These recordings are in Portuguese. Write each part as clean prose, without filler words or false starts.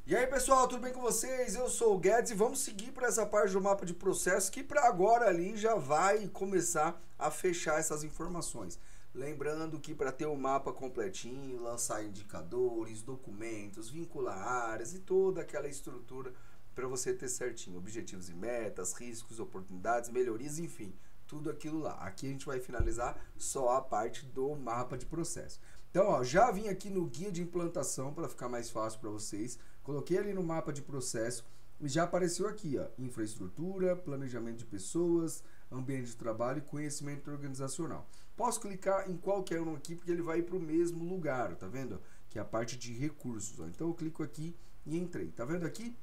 E aí pessoal, tudo bem com vocês? Eu sou o Guedes e vamos seguir para essa parte do mapa de processo que para agora ali já vai começar a fechar essas informações. Lembrando que para ter o mapa completinho, lançar indicadores, documentos, vincular áreas e toda aquela estrutura para você ter certinho objetivos e metas, riscos, oportunidades, melhorias, enfim, tudo aquilo lá. Aqui a gente vai finalizar só a parte do mapa de processo. Então, ó, já vim aqui no guia de implantação para ficar mais fácil para vocês. Coloquei ali no mapa de processo e já apareceu aqui, ó, infraestrutura, planejamento de pessoas, ambiente de trabalho e conhecimento organizacional. Posso clicar em qualquer um aqui porque ele vai para o mesmo lugar, tá vendo? Que é a parte de recursos. Ó. Então eu clico aqui e entrei. Tá vendo aqui?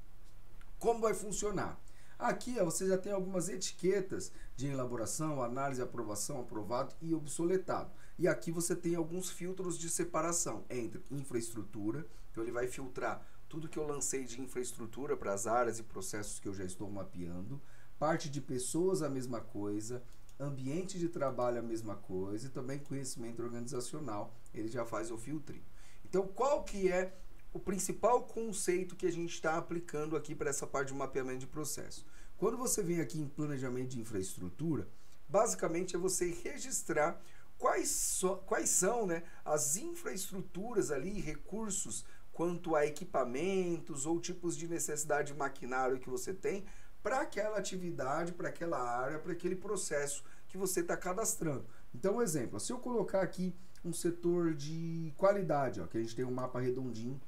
Como vai funcionar? Aqui ó, você já tem algumas etiquetas de elaboração, análise, aprovação, aprovado e obsoletado. E aqui você tem alguns filtros de separação entre infraestrutura, então ele vai filtrar tudo que eu lancei de infraestrutura para as áreas e processos que eu já estou mapeando, parte de pessoas a mesma coisa, ambiente de trabalho a mesma coisa e também conhecimento organizacional, ele já faz o filtro. Então qual que é o principal conceito que a gente está aplicando aqui para essa parte de mapeamento de processo? Quando você vem aqui em planejamento de infraestrutura, basicamente é você registrar quais são, né, as infraestruturas ali, recursos quanto a equipamentos ou tipos de necessidade de maquinário que você tem para aquela atividade, para aquela área, para aquele processo que você está cadastrando. Então, um exemplo, se eu colocar aqui um setor de qualidade, ó, que a gente tem um mapa redondinho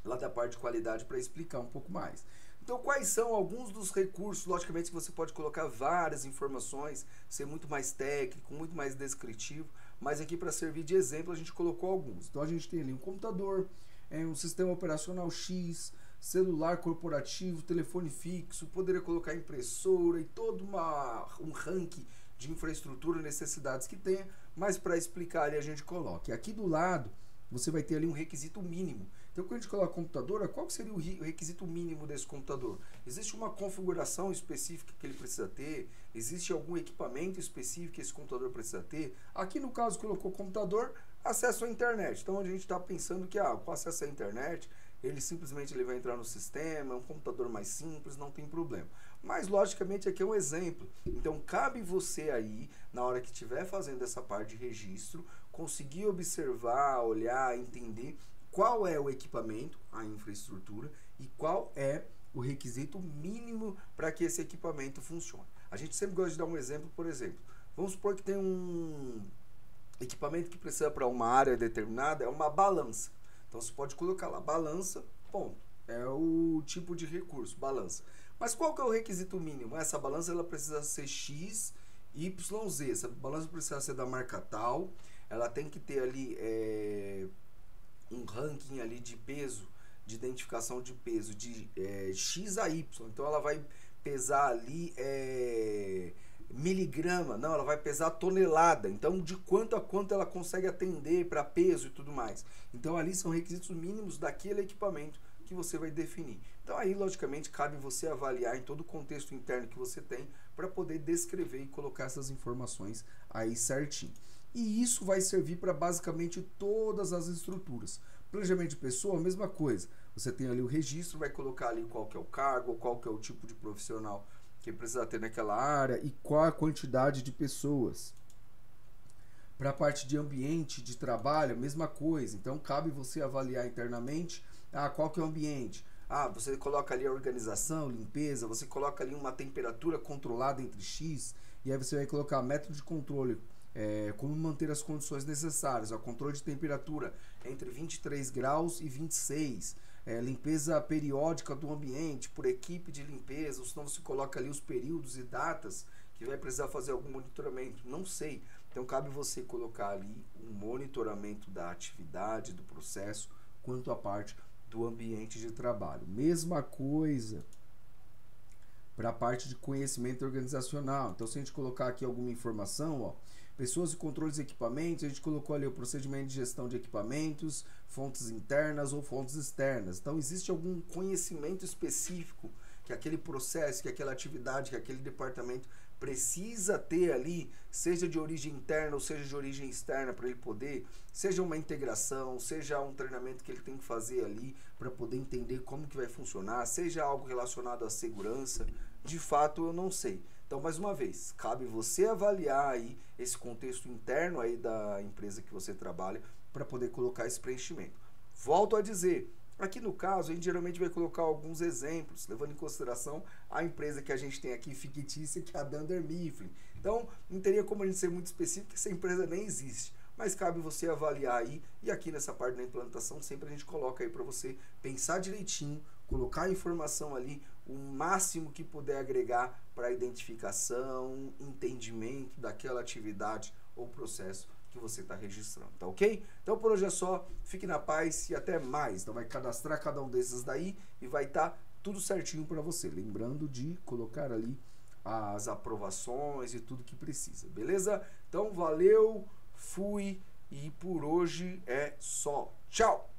lá da parte de qualidade para explicar um pouco mais. Então, quais são alguns dos recursos? Logicamente, você pode colocar várias informações, ser muito mais técnico, muito mais descritivo, mas aqui para servir de exemplo a gente colocou alguns. Então, a gente tem ali um computador, um sistema operacional X, celular corporativo, telefone fixo, poderia colocar impressora e todo um ranking de infraestrutura e necessidades que tenha, mas para explicar ali a gente coloca. E aqui do lado você vai ter ali um requisito mínimo. Então, quando a gente coloca computador, qual seria o requisito mínimo desse computador? Existe uma configuração específica que ele precisa ter? Existe algum equipamento específico que esse computador precisa ter? Aqui, no caso, colocou computador, acesso à internet. Então, a gente está pensando que, com acesso à internet, ele vai entrar no sistema, é um computador mais simples, não tem problema. Mas, logicamente, aqui é um exemplo. Então, cabe você aí, na hora que estiver fazendo essa parte de registro, conseguir observar, olhar, entender qual é o equipamento, a infraestrutura, e qual é o requisito mínimo para que esse equipamento funcione. A gente sempre gosta de dar um exemplo, por exemplo, vamos supor que tem um equipamento que precisa para uma área determinada, é uma balança. Então você pode colocar lá, balança, ponto. É o tipo de recurso, balança. Mas qual que é o requisito mínimo? Essa balança ela precisa ser X, Y, Z. Essa balança precisa ser da marca tal, ela tem que ter ali um ranking ali de peso, de identificação de peso de X a Y. Então ela vai pesar ali miligrama, não, ela vai pesar tonelada. Então de quanto a quanto ela consegue atender para peso e tudo mais. Então ali são requisitos mínimos daquele equipamento que você vai definir. Então aí logicamente cabe você avaliar em todo o contexto interno que você tem para poder descrever e colocar essas informações aí certinho. E isso vai servir para basicamente todas as estruturas. Planejamento de pessoa, a mesma coisa. Você tem ali o registro, vai colocar ali qual que é o cargo, qual que é o tipo de profissional que precisa ter naquela área e qual a quantidade de pessoas. Para a parte de ambiente de trabalho, a mesma coisa. Então cabe você avaliar internamente qual que é o ambiente. Você coloca ali a organização, limpeza, você coloca ali uma temperatura controlada entre X, e aí você vai colocar método de controle, como manter as condições necessárias, o controle de temperatura entre 23 graus e 26, limpeza periódica do ambiente por equipe de limpeza, ou senão você coloca ali os períodos e datas que vai precisar fazer algum monitoramento, não sei. Então cabe você colocar ali um monitoramento da atividade, do processo, quanto à parte do ambiente de trabalho. Mesma coisa para a parte de conhecimento organizacional. Então, se a gente colocar aqui alguma informação, pessoas e controles de equipamentos, a gente colocou ali o procedimento de gestão de equipamentos, fontes internas ou fontes externas. Então, existe algum conhecimento específico que aquele processo, que aquela atividade, que aquele departamento precisa ter ali, seja de origem interna ou seja de origem externa, para ele poder, seja uma integração, seja um treinamento que ele tem que fazer ali, para poder entender como que vai funcionar, seja algo relacionado à segurança, de fato eu não sei. Então, mais uma vez, cabe você avaliar aí esse contexto interno aí da empresa que você trabalha para poder colocar esse preenchimento. Volto a dizer, aqui no caso, a gente geralmente vai colocar alguns exemplos, levando em consideração a empresa que a gente tem aqui fictícia, que é a Dunder Mifflin. Então, não teria como a gente ser muito específico, que essa empresa nem existe. Mas cabe você avaliar aí, e aqui nessa parte da implantação, sempre a gente coloca aí para você pensar direitinho, colocar a informação ali, o máximo que puder agregar para a identificação, entendimento daquela atividade ou processo que você está registrando, tá ok? Então por hoje é só, fique na paz e até mais. Então vai cadastrar cada um desses daí e vai estar tudo certinho para você. Lembrando de colocar ali as aprovações e tudo que precisa, beleza? Então valeu, fui e por hoje é só. Tchau!